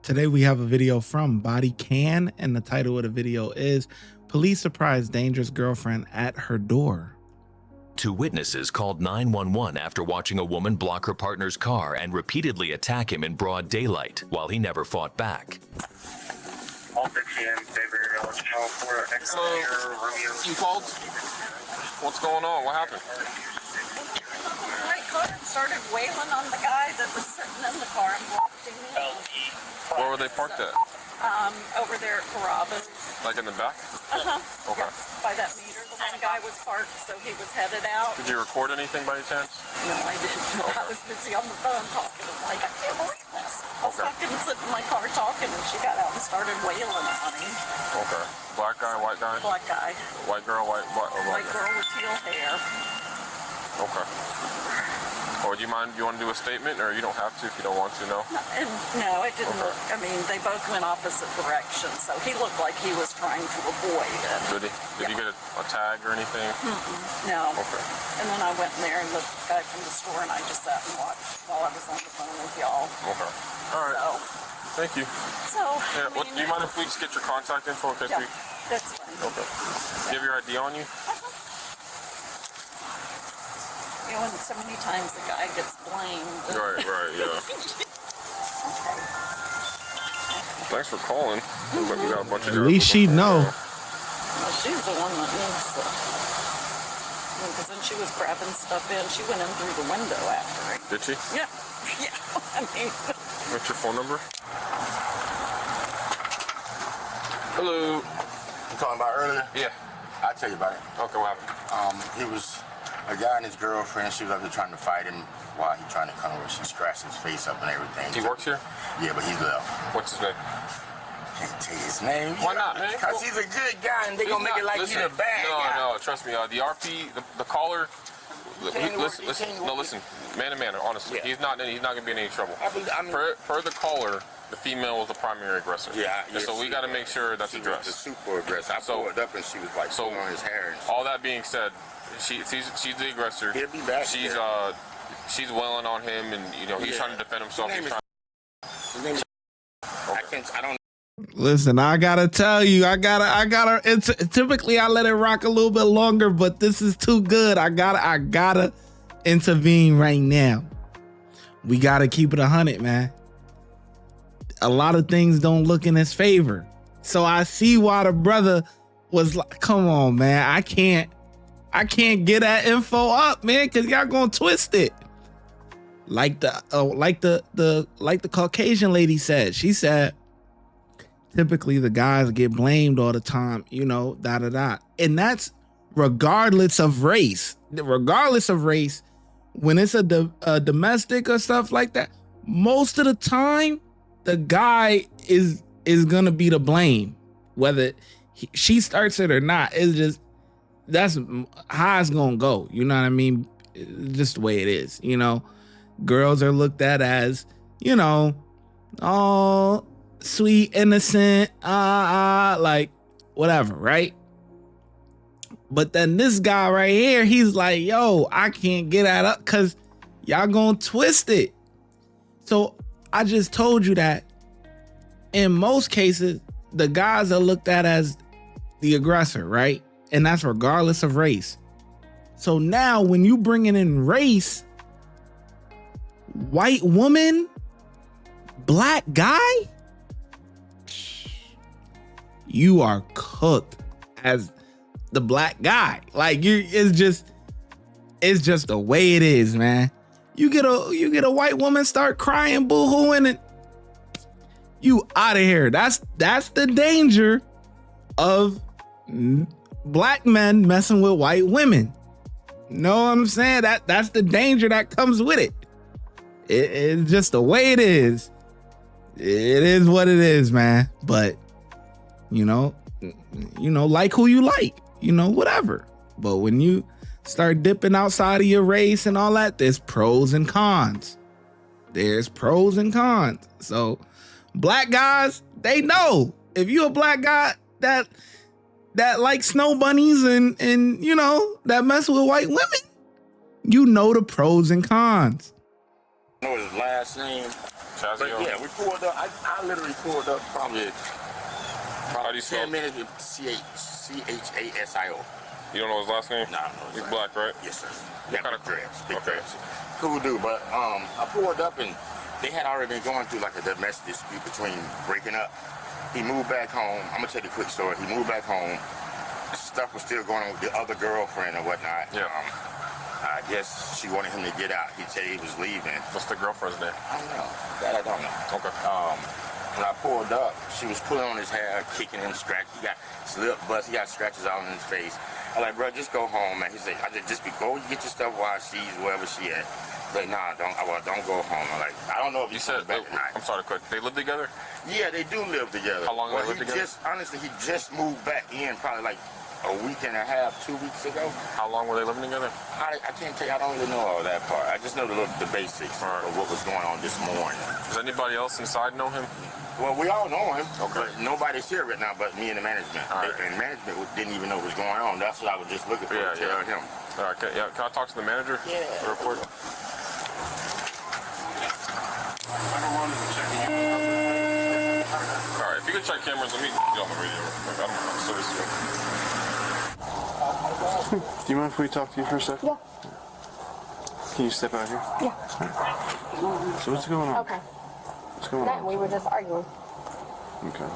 Today we have a video from Body Can, and the title of the video is Police Surprise Dangerous Girlfriend at Her Door. Two witnesses called 911 after watching a woman block her partner's car and repeatedly attack him in broad daylight while he never fought back. You called? What's going on? What happened? My car started wailing on the guy that was sitting in the car and blocked him in. Where were they parked at? Over there at Carrabba's. Like in the back? Okay. Yeah, by that meter. The one guy was parked, so he was headed out. Did you record anything by any chance? No, I didn't. I was busy on the phone talking. I'm like, I can't believe this. I was fucking sitting in my car talking, and she got out and started wailing on him. Okay. Black guy, white guy? Black guy. White girl, white White guy? girl with teal hair. Okay. Or do you mind, do you want to do a statement, or you don't have to if you don't want to, no? No, it didn't look, I mean, they both went opposite directions, so he looked like he was trying to avoid it. Did he? Did you get a tag or anything? No. Okay. And then I went in there and the guy from the store, and I just sat and watched while I was on the phone with y'all. Okay. All right. So, Thank you. yeah, Do you mind if we just get your contact info in case we... that's fine. Okay. Do you have your ID on you? You know, and so many times the guy gets blamed. Right, yeah. Thanks for calling. Looks like we got a bunch of At least she know. Well, she's the one that needs to. Because then she was grabbing stuff in. She went in through the window after him. Did she? Yeah. Yeah. I mean. What's your phone number? Hello. You talking about earlier? Yeah. I'll tell you about it. Okay, what happened? He was a guy and his girlfriend. She was up there trying to fight him while he trying to come over. She scratched his face up and everything. He works here? Yeah, but he's left. What's his name? Can't tell you his name. Why not, man? Because he's a good guy and they gonna make it like he's a bad guy. No, trust me. The RP, the caller. Listen, man to man, honestly, Yeah. he's not gonna be in any trouble. I mean, Per the caller, the female was the primary aggressor. Yeah, And so we got to make sure that's she addressed. was the super aggressive. I pulled up and she was like pulling on his hair. And all that being said, she's the aggressor. He'll be back. She's wailing on him, and he's trying to defend himself. His name is I don't. Listen, I gotta tell you, I gotta. Typically I let it rock a little bit longer, but this is too good. I gotta intervene right now. We gotta keep it 100, man. A lot of things don't look in his favor, so I see why the brother was like, "Come on, man, I can't get that info up, man, because y'all gonna twist it." Like the Caucasian lady said. She said, typically the guys get blamed all the time, and that's regardless of race. When it's a domestic or stuff like that, most of the time the guy is gonna be to blame, whether she starts it or not. It's just, that's how it's gonna go. You know what I mean? It's just the way it is. Girls are looked at as, oh, sweet, innocent, like whatever, right? But then this guy right here, he's like, yo, I can't get that up because y'all gonna twist it. So I just told you that in most cases, the guys are looked at as the aggressor, right? And that's regardless of race. So now when you bringing in race, white woman, black guy, you are cooked as the black guy. Like it's just the way it is, man. You get a white woman start crying, boo-hooing, and you out of here. That's the danger of black men messing with white women. Know what I'm saying? That's the danger that comes with it. It's just the way it is. It is what it is, man. But like who you like, whatever. But when you start dipping outside of your race and all that, there's pros and cons. So black guys, they know if you a black guy that like snow bunnies and that mess with white women, the pros and cons. I know his last name. Chazio? But yeah, we pulled up. I literally pulled up probably How do you spell 10 minutes with Chasio. You don't know his last name? Nah, I don't know his He's last black, right? Yes, sir. What kind of dreads? Big okay. dreads. Cool dude, but I pulled up and they had already been going through like a domestic dispute between breaking up. He moved back home. I'm gonna tell you a quick story. He moved back home. Stuff was still going on with the other girlfriend and whatnot. Yeah. I guess she wanted him to get out. He said he was leaving. What's the girlfriend's name? I don't know. That I don't know. Okay. When I pulled up, she was pulling on his hair, kicking him, scratching. He got his lip bust. He got scratches all in his face. I'm like, bro, just go home, man. He said, just go get your stuff while she's wherever she at. But nah, don't go home. I'm like, I don't know if You said, back tonight. I'm sorry to cut. They live together? Yeah, they do live together. How long have they lived together? Honestly, he just moved back in probably like a week and a half, 2 weeks ago. How long were they living together? I can't tell you. I don't really know all that part. I just know the basics of what was going on this morning. Does anybody else inside know him? Well, we all know him, Okay. but nobody's here right now but me and the management. All right. And management didn't even know what was going on. That's what I was just looking for to tell him. All right, can I talk to the manager? Yeah. Real quick? All right, if you could check cameras, let me get on the radio real quick. I don't know. So this is Do you mind if we talk to you for a second? Yeah. Can you step out here? Yeah. So what's going on? Okay. What's going That on? we were just arguing. Okay.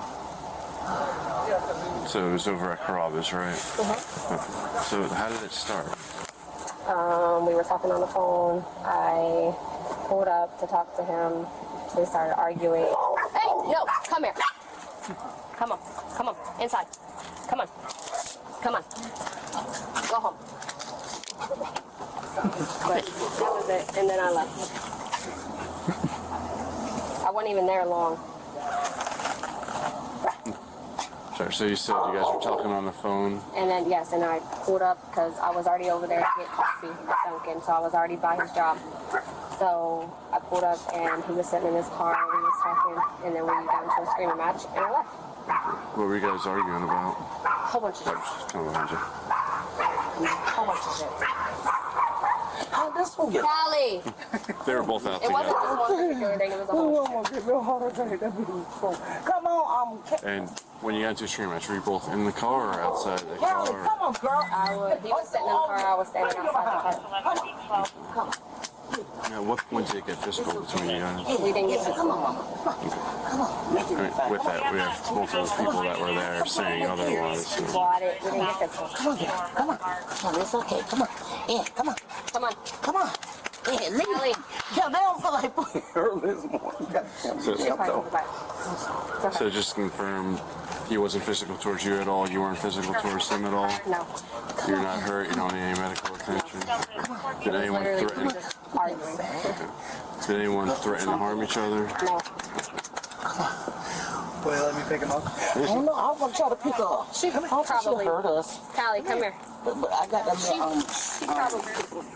So it was over at Carrabba's, right? So how did it start? We were talking on the phone. I pulled up to talk to him. We started arguing. Hey, no, come here. Come on, inside. Come on. Go home. But that was it, and then I left. I wasn't even there long. Sorry, so you said you guys were talking on the phone. And then, yes, and I pulled up because I was already over there to get coffee at Dunkin', so I was already by his job. So I pulled up and he was sitting in his car and we was talking, and then we got into a screaming match and I left. What were you guys arguing about? A whole bunch of shit. Just kind of behind you. Whole bunch of shit. How this one get? Callie! They were both out It wasn't together. just one particular thing, it was a whole bunch of shit. Come on, And when you got into a scream match, were you both in the car or outside the car? come on, girl. He was sitting in the car, I was standing outside the car. At what point did it get physical between you guys? We didn't get physical. I mean, with that, we have multiple people that were there saying otherwise. So. Well, we didn't get physical. Come on, it's okay. Come on. Yeah, come on. Yeah, leave. Callie. Yeah, they don't feel like putting her this morning. So just to confirm, he wasn't physical towards you at all. You weren't physical towards him at all. No. You're not hurt. You don't need any medical attention. Did anyone Literally threaten? just arguing. Did anyone threaten to harm each other? No. Will you let me pick him up? I don't know. I want to try to pick her up. She Probably. hurt us. Callie, come here. But I got that little, She probably.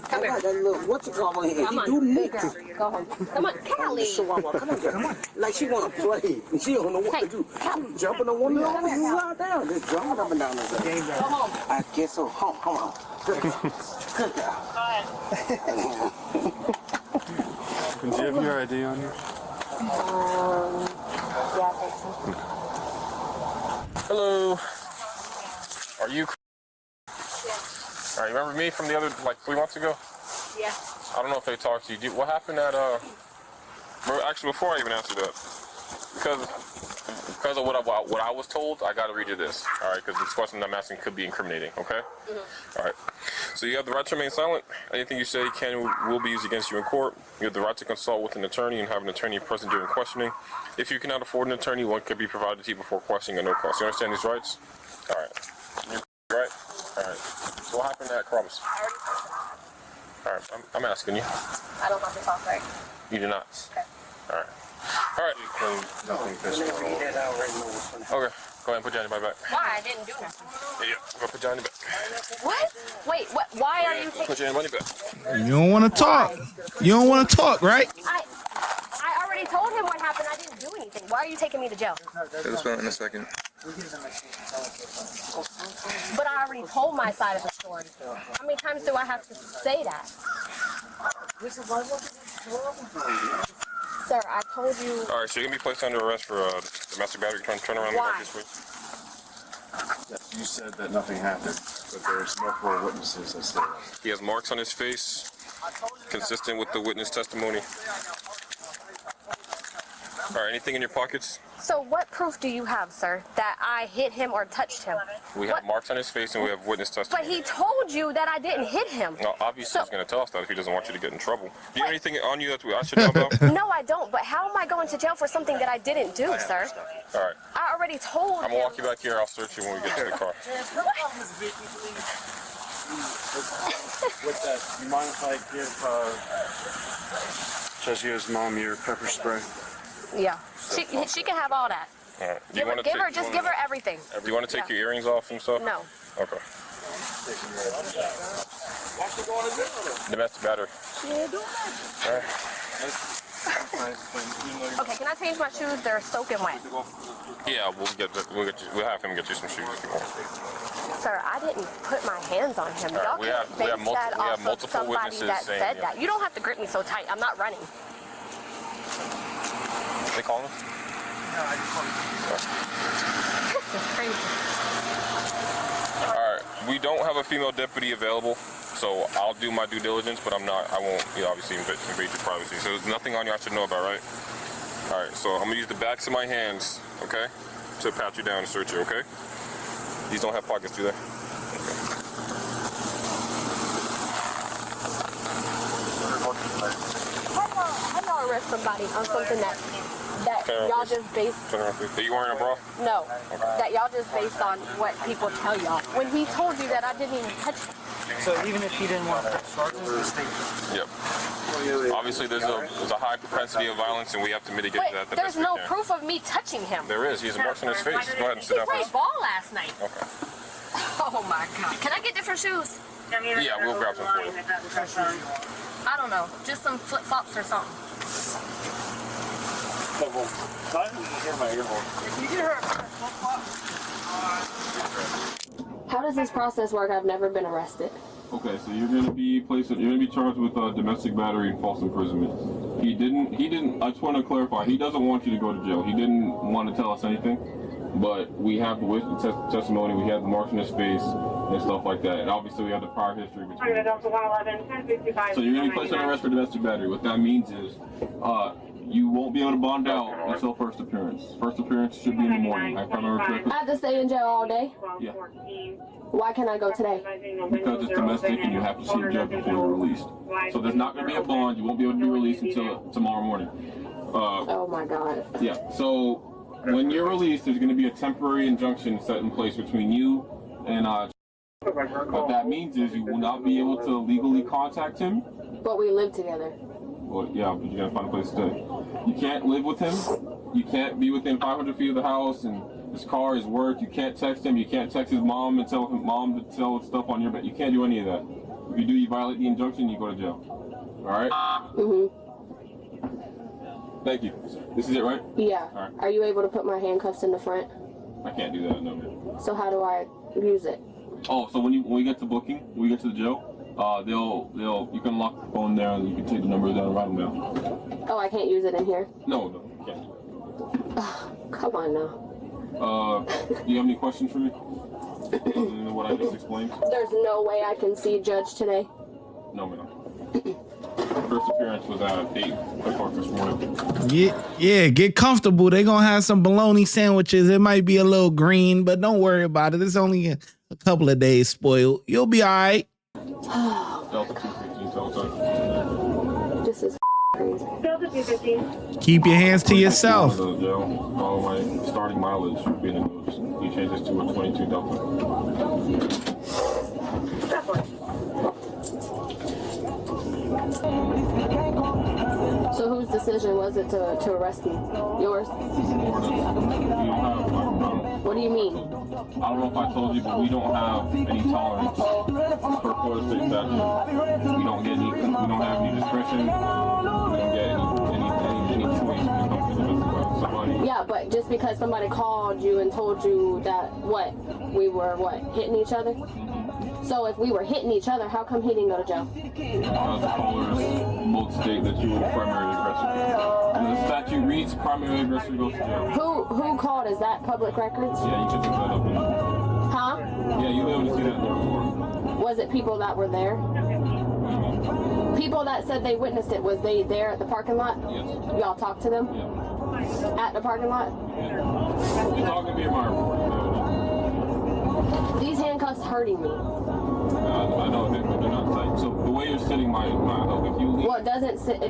Come I here. got that little, what's it called here? Come He on. do mix. Go home. Come on, Callie. Chihuahua, come on, girl, come on. Like she want to play. She don't know what to do. She jumping on one of those slide down. Just jumping up and down. Go home. I guess so. Home. Good girl. Good girl. Do you have your ID on you? Yeah, I think so. Hello. Are you? All right, you remember me from the other, like 3 months ago? Yeah. I don't know if they talked to you. What happened at, actually, before I even answer that, because of what I was told, I got to read you this, all right, because this question I'm asking could be incriminating, okay? All right. So you have the right to remain silent. Anything you say can and will be used against you in court. You have the right to consult with an attorney and have an attorney present during questioning. If you cannot afford an attorney, one could be provided to you before questioning at no cost. You understand these rights? All right. Right? All right. So what happened at Crumbs? All right. I'm asking you. I don't have to talk, right? You do not. Okay. All right. All right. Nothing physical. Okay. Go ahead and put your hand in my back. Why? I didn't do that. Yeah. I'm gonna put your hand in my back. What? Wait, what? Why are you taking... Put your hand in my back. You don't want to talk. You don't want to talk, right? I already told him what happened. I didn't do anything. Why are you taking me to jail? Let's go in a second. But I already told my side of the story. How many times do I have to say that? Sir, I told you. All right, so you're gonna be placed under arrest for domestic battery. Turn around. Why? This way. Yes, you said that nothing happened, but there's multiple witnesses that say that. He has marks on his face, consistent with the witness testimony. All right, anything in your pockets? So what proof do you have, sir, that I hit him or touched him? We have marks on his face and we have witness testimony. But he told you that I didn't hit him. No, obviously So- he's going to tell us that if he doesn't want you to get in trouble. Do you have anything on you that I should know about? No, I don't. But how am I going to jail for something that I didn't do, sir? All right, I already told I'm going to walk you back here. I'll search you when we get to the car. With that, you mind if I give Shazio's mom your pepper spray? Yeah. She can have all that. All right. Give her everything. Do you want to take your earrings off and stuff? No. Okay. Domestic battery. All right. Okay, can I change my shoes? They're soaking wet. Yeah, we'll have him get you some shoes if you want. Sir, I didn't put my hands on him. All right, Y'all we can't have base that off of multiple somebody witnesses that saying, said yeah. that. You don't have to grip me so tight. I'm not running. They calling us? This is crazy. All right, we don't have a female deputy available, so I'll do my due diligence, but I won't, obviously invade your privacy. So there's nothing on you I should know about, right? All right, so I'm gonna use the backs of my hands, okay, to pat you down and search you, okay? These don't have pockets, do they? How y'all arrest somebody on something that y'all just based? Turn around, please. Are you wearing a bra? No, that y'all just based on what people tell y'all. When he told you that I didn't even touch him. So even if he didn't want to charge us, the state. Yep. Obviously, there's a high propensity of violence, and we have to mitigate that. But there's no proof of me touching him. There is. He has marks on his face. Go ahead and sit He down played first. ball last night. Okay. Oh my God. Can I get different shoes? Yeah, we'll grab some for you. I don't know. Just some flip flops or something. How does this process work? I've never been arrested. Okay, so you're gonna be charged with domestic battery and false imprisonment. He didn't, I just want to clarify, he doesn't want you to go to jail. He didn't want to tell us anything, but we have the witness testimony, we have the marks on his face and stuff like that. And obviously we have the prior history between them. So you're gonna be placed under arrest for domestic battery. What that means is, you won't be able to bond out until first appearance. First appearance should be in the morning. If I remember correctly. I have to stay in jail all day? Yeah. Why can't I go today? Because it's domestic and you have to see a judge before you're released. So there's not going to be a bond. You won't be able to be released until tomorrow morning. Oh my God. Yeah. So when you're released, there's going to be a temporary injunction set in place between you and what that means is you will not be able to legally contact him. But we live together. Well, yeah, but you got to find a place to stay. You can't live with him. You can't be within 500 feet of the house and his car, his work. You can't text him. You can't text his mom and tell him mom to tell stuff on your bed. You can't do any of that. If you do, you violate the injunction, you go to jail. All right? Thank you. This is it, right? Yeah. All right. Are you able to put my handcuffs in the front? I can't do that, no. So how do I use it? Oh, so when we get to booking, when we get to the jail, you can lock the phone there and you can take the number down and write them down. Oh, I can't use it in here? No, you can't. Come on now. Do you have any questions for me? Other than what I just explained? There's no way I can see Judge today? No, ma'am. First appearance was at 8 o'clock this morning. Yeah, get comfortable. They're going to have some bologna sandwiches. It might be a little green, but don't worry about it. It's only a couple of days spoiled. You'll be all right. Delta 215, Delta. This is crazy. Delta 215. Keep your hands to yourself. All my starting mileage should be in the notes. He changes to a 22 Delta. So whose decision was it to arrest me? Yours? What do you mean? I don't know if I told you, but we don't have any tolerance for Florida State statute. We don't have any discretion. We don't get any choice when it comes to domestic violence. Yeah, but just because somebody called you and told you that we were hitting each other? So if we were hitting each other, how come he didn't go to jail? The callers both state that you were the primary aggressor. And the statute reads primary aggressor goes to jail. Who called? Is that public records? Yeah, you should look that up. Huh? Yeah, you'll be able to see that in the report. Was it people that were there? People that said they witnessed it, was they there at the parking lot? Yes. Y'all talked to them? Yeah. At the parking lot? Yeah. It's all gonna be in my report. These handcuffs hurting me. I know they're not tight. So the way you're sitting might help. If you leave, Well, it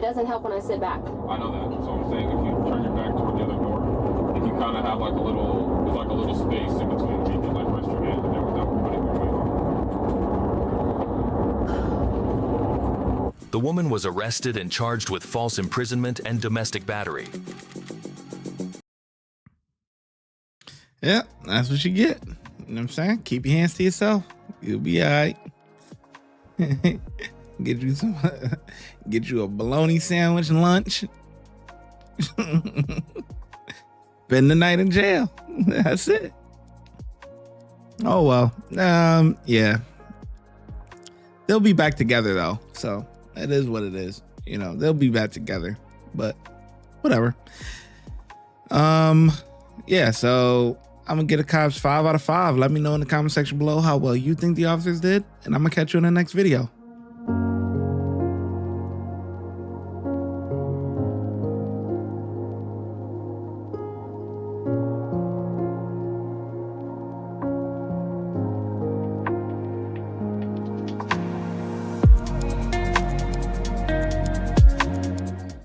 doesn't help when I sit back. I know that. So I'm saying if you turn your back toward the other door, if you kind of have like a little space in between, you can like rest your hand in there without putting your weight on. The woman was arrested and charged with false imprisonment and domestic battery. Yeah, that's what you get. You know what I'm saying? Keep your hands to yourself. You'll be all right. Get you a bologna sandwich lunch. Spend the night in jail. That's it. Oh well. Yeah. They'll be back together though. So it is what it is. You know, they'll be back together. But whatever. Yeah, so I'm gonna get a cops 5 out of 5. Let me know in the comment section below how well you think the officers did, and I'm gonna catch you in the next video.